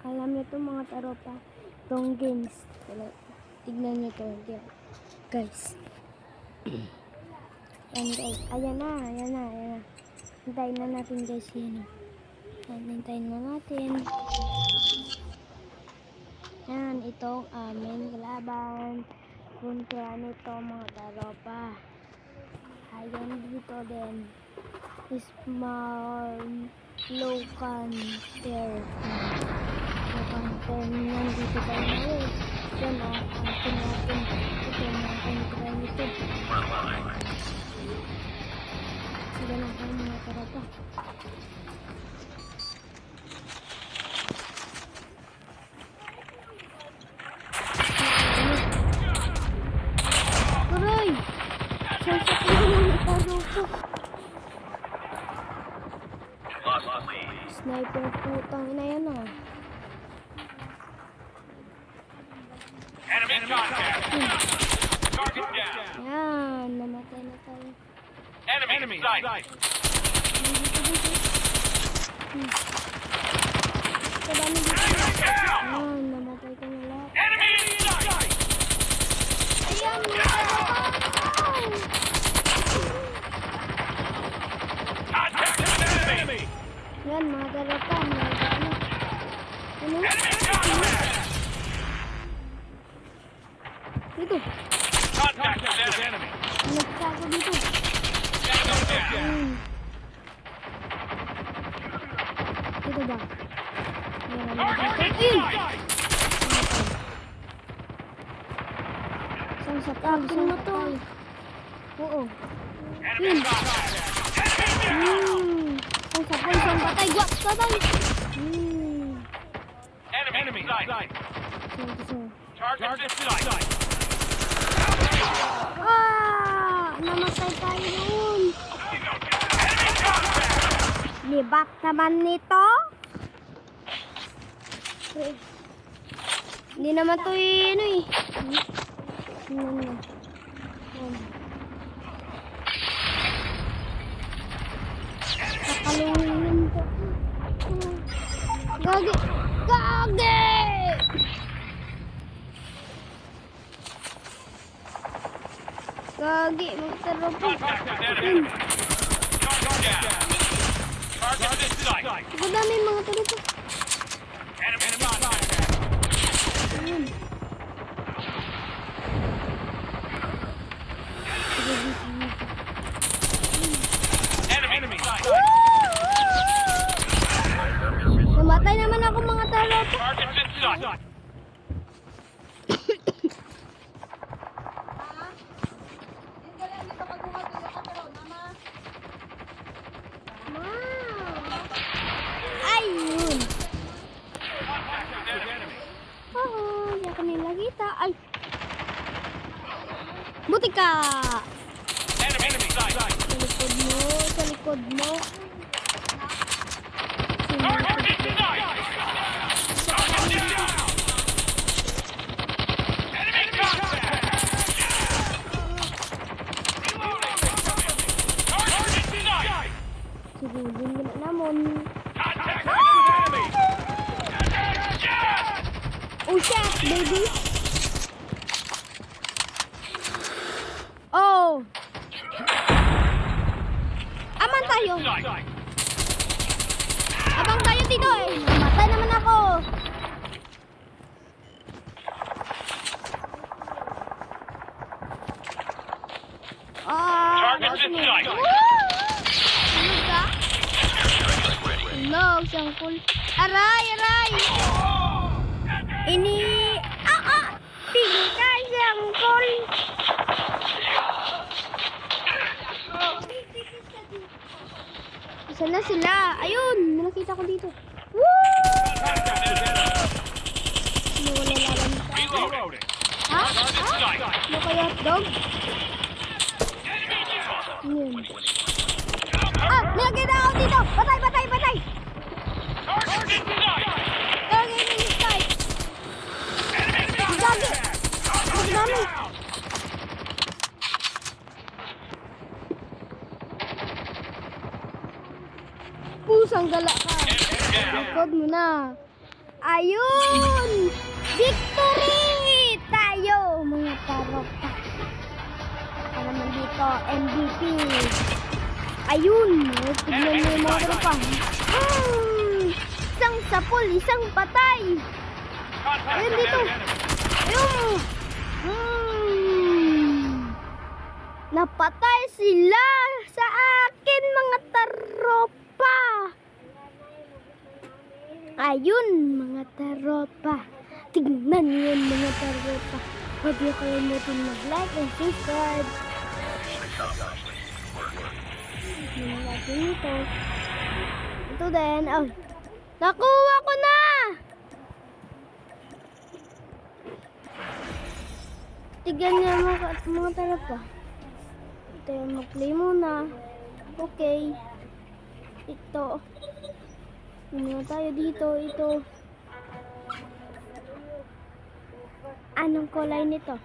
Alam niyo to mga taropa. Tong games. Tignan niyo to. Guys. Yan guys. Ayan na. Hintayin na natin guys. Yan. Hintayin na natin. Yan. Itong aming kalaban. Kontra nito mga taropa. Ayan dito din. Small Locan Ter. Nandito tayo na yan o, atin natin ito mga kontra nito. Sila na kayo mga karapa. Aray! Sasakit naman ito ko. Sniper putang ina yan o. Enemy contact. Target down. Yan, namatay na tayo. Enemy sight. Kadami dito. Yan, namatay ko na lahat. Enemy sight. Ayan, Contact with enemy. yan, mga garapa. Ano? Enemy contact. Dito. Contact with enemy. Nagtago dito. Tango down. Dito ba? Target Ayun! sight. Isang sapag mo to. Oo. Enemy contact. Enemy down. Isang sapag, isang patay. Gwak! Patay! Enemy sight. Gusto. Target sight. Namatay tayo yun. Enemy contact. Libak naman nito. Hindi naman to ano eh. Kakalungin to. Gagi! Gagi! Gagi! Magtarap po. Contact with enemy. Target down. Target sight. Ang dami mga talo to. Enemy contact. Ayun. Sige, dito. Enemy sight. Namatay naman ako mga talo to. Target sight. Ayun. Contact with enemy. Oo, hindi ako nila kita. Ay. Buti ka. Enemy sight. Sa likod mo, sa likod mo. Target sight. Target down. Enemy contact. Reloading. Target sight. Sirulin mo na namon. Contact with enemy. Oh shit, baby. Oh. Aman tayo. Sight. Abang tayo dito eh. Namatay naman ako. Target sight. Ano ka? No, sangkul. Aray, aray. Ini tingkay sangkul. Isa na sila. Ayun, nakita ko dito. Woo! Nawala laban sa akin. Reloading. Ha? Target sight. Ano kaya hotdog? Yun. Nakita ako dito. Patay, patay, patay. Target sight. Target in the sky. Enemy Gagi. contact. Ang dami. Pusang gala ka. Enemy down. Likod mo na. Ayun! Victory! Tayo, mga taropa. Para naman dito, MVP. Ayun! Tignan mo yung mga taropa. Isang sapul, isang patay. Contact Ayun with dito. enemy. Ayun! Napatay sila sa akin, mga taropa. Ayun, mga taropa. Tignan yun, mga taropa. Huwag niyo kalimutan mag-like and subscribe. Tignan natin ito. Ito din. Oh, nakuha ko na! Tignan niyo, mga taropa. Ito yung mag-play muna. Okay. Ito. Muna tayo dito. Ito. Anong kulay nito?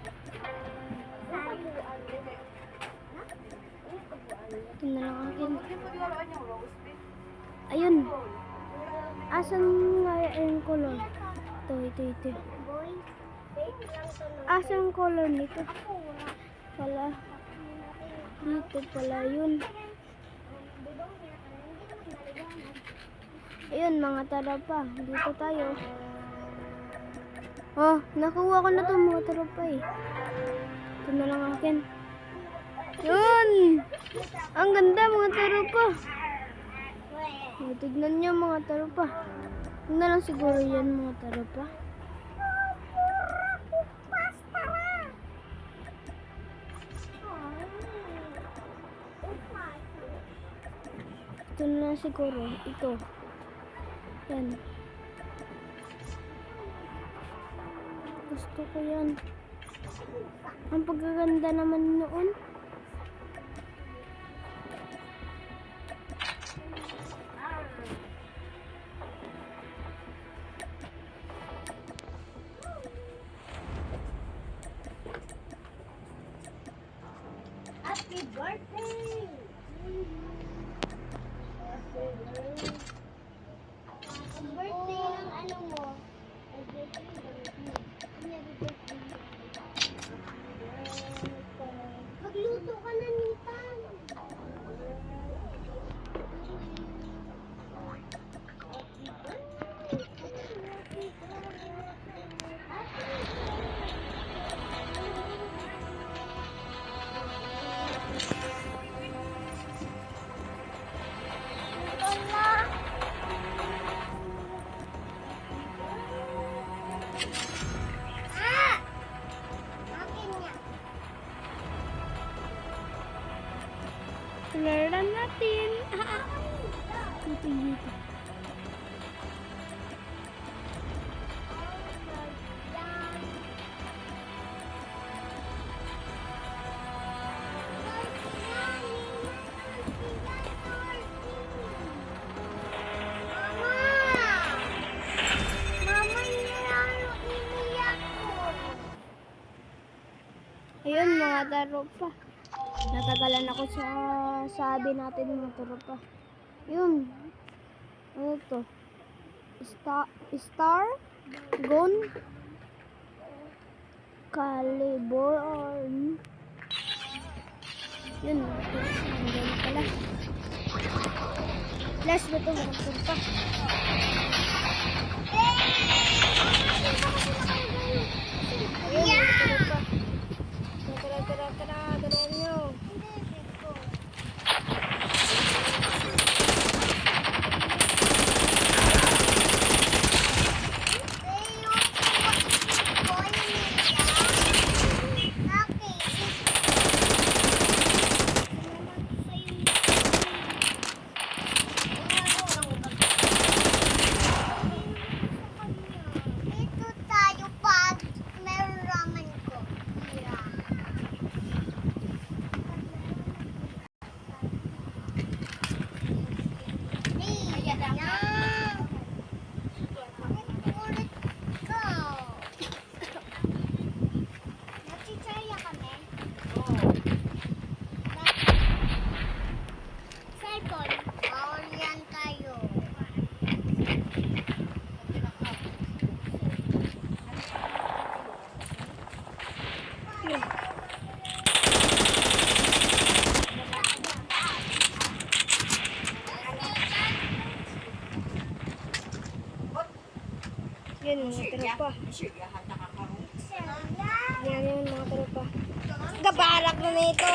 Ito na lang akin. Ayun. Asan nga yung color? Ito. Asan color nito? Wala. Dito pala yun. Ayun, mga taropa. Dito tayo. Oh, nakuha ko na to, mga taropa eh. Ito na lang akin. Yun! Ang ganda, mga taropa. Oh, tignan nyo, mga taropa. Yun na lang siguro yan, mga taropa. Ito na siguro. Ito. Yan. Gusto ko yan. Ang pagkaganda naman noon. Happy birthday! Birthday ng ano mo? Magluto ka na, Nita. Laran natin. Dito. Ayun, mga taropa. Natagalan ako sa sabi natin, mga taropa. Yun. Ano to? Star Gun Caliborn. Yun. Nandiyan na pala. Flash ba ito, mga taropa? Ayun, mga taropa. Tara, nyo. Yun, mga tropa. Yan yun, mga tropa. Gabarak na nito!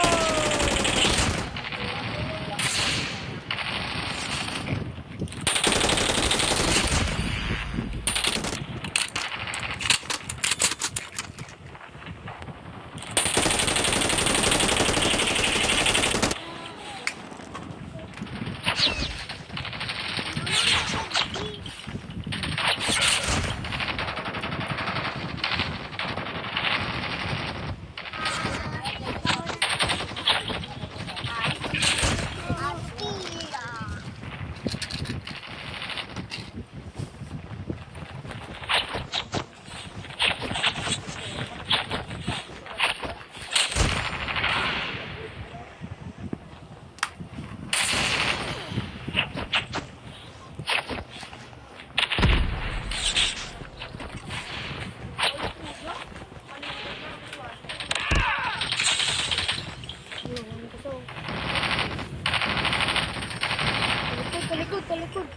Talikod.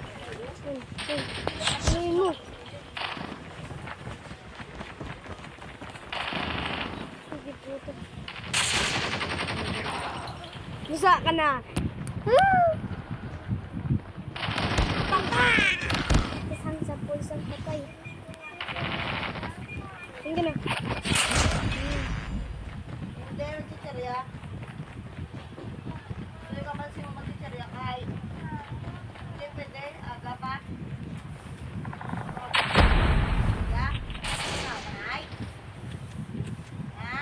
Ayun mo. Sige puto. Musa ka na. Papa! Isang sa pulsang patay. Hindi na. Hindi, magchichirya. Hindi ka man siya magchichirya kahit. Hindi pwede, aga pa. Ya? Ikaw, manay? Ha?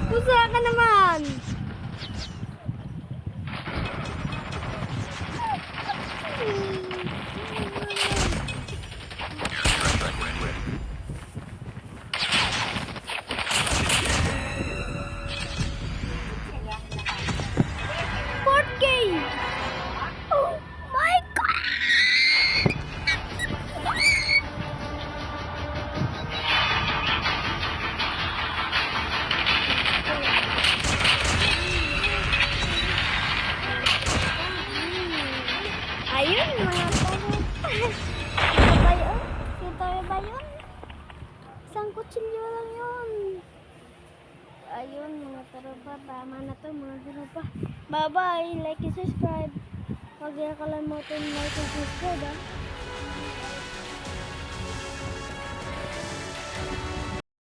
Musa ka naman. Fourth game. Oh my God. Ayun, mga taro. Kita ba yun? Kita ba yun? Isang kutsilyo lang yun. Ayun, mga taropa. Tama na to, mga taropa. Bye-bye. Like and subscribe. Huwag niyo kalimutan like and subscribe, ha?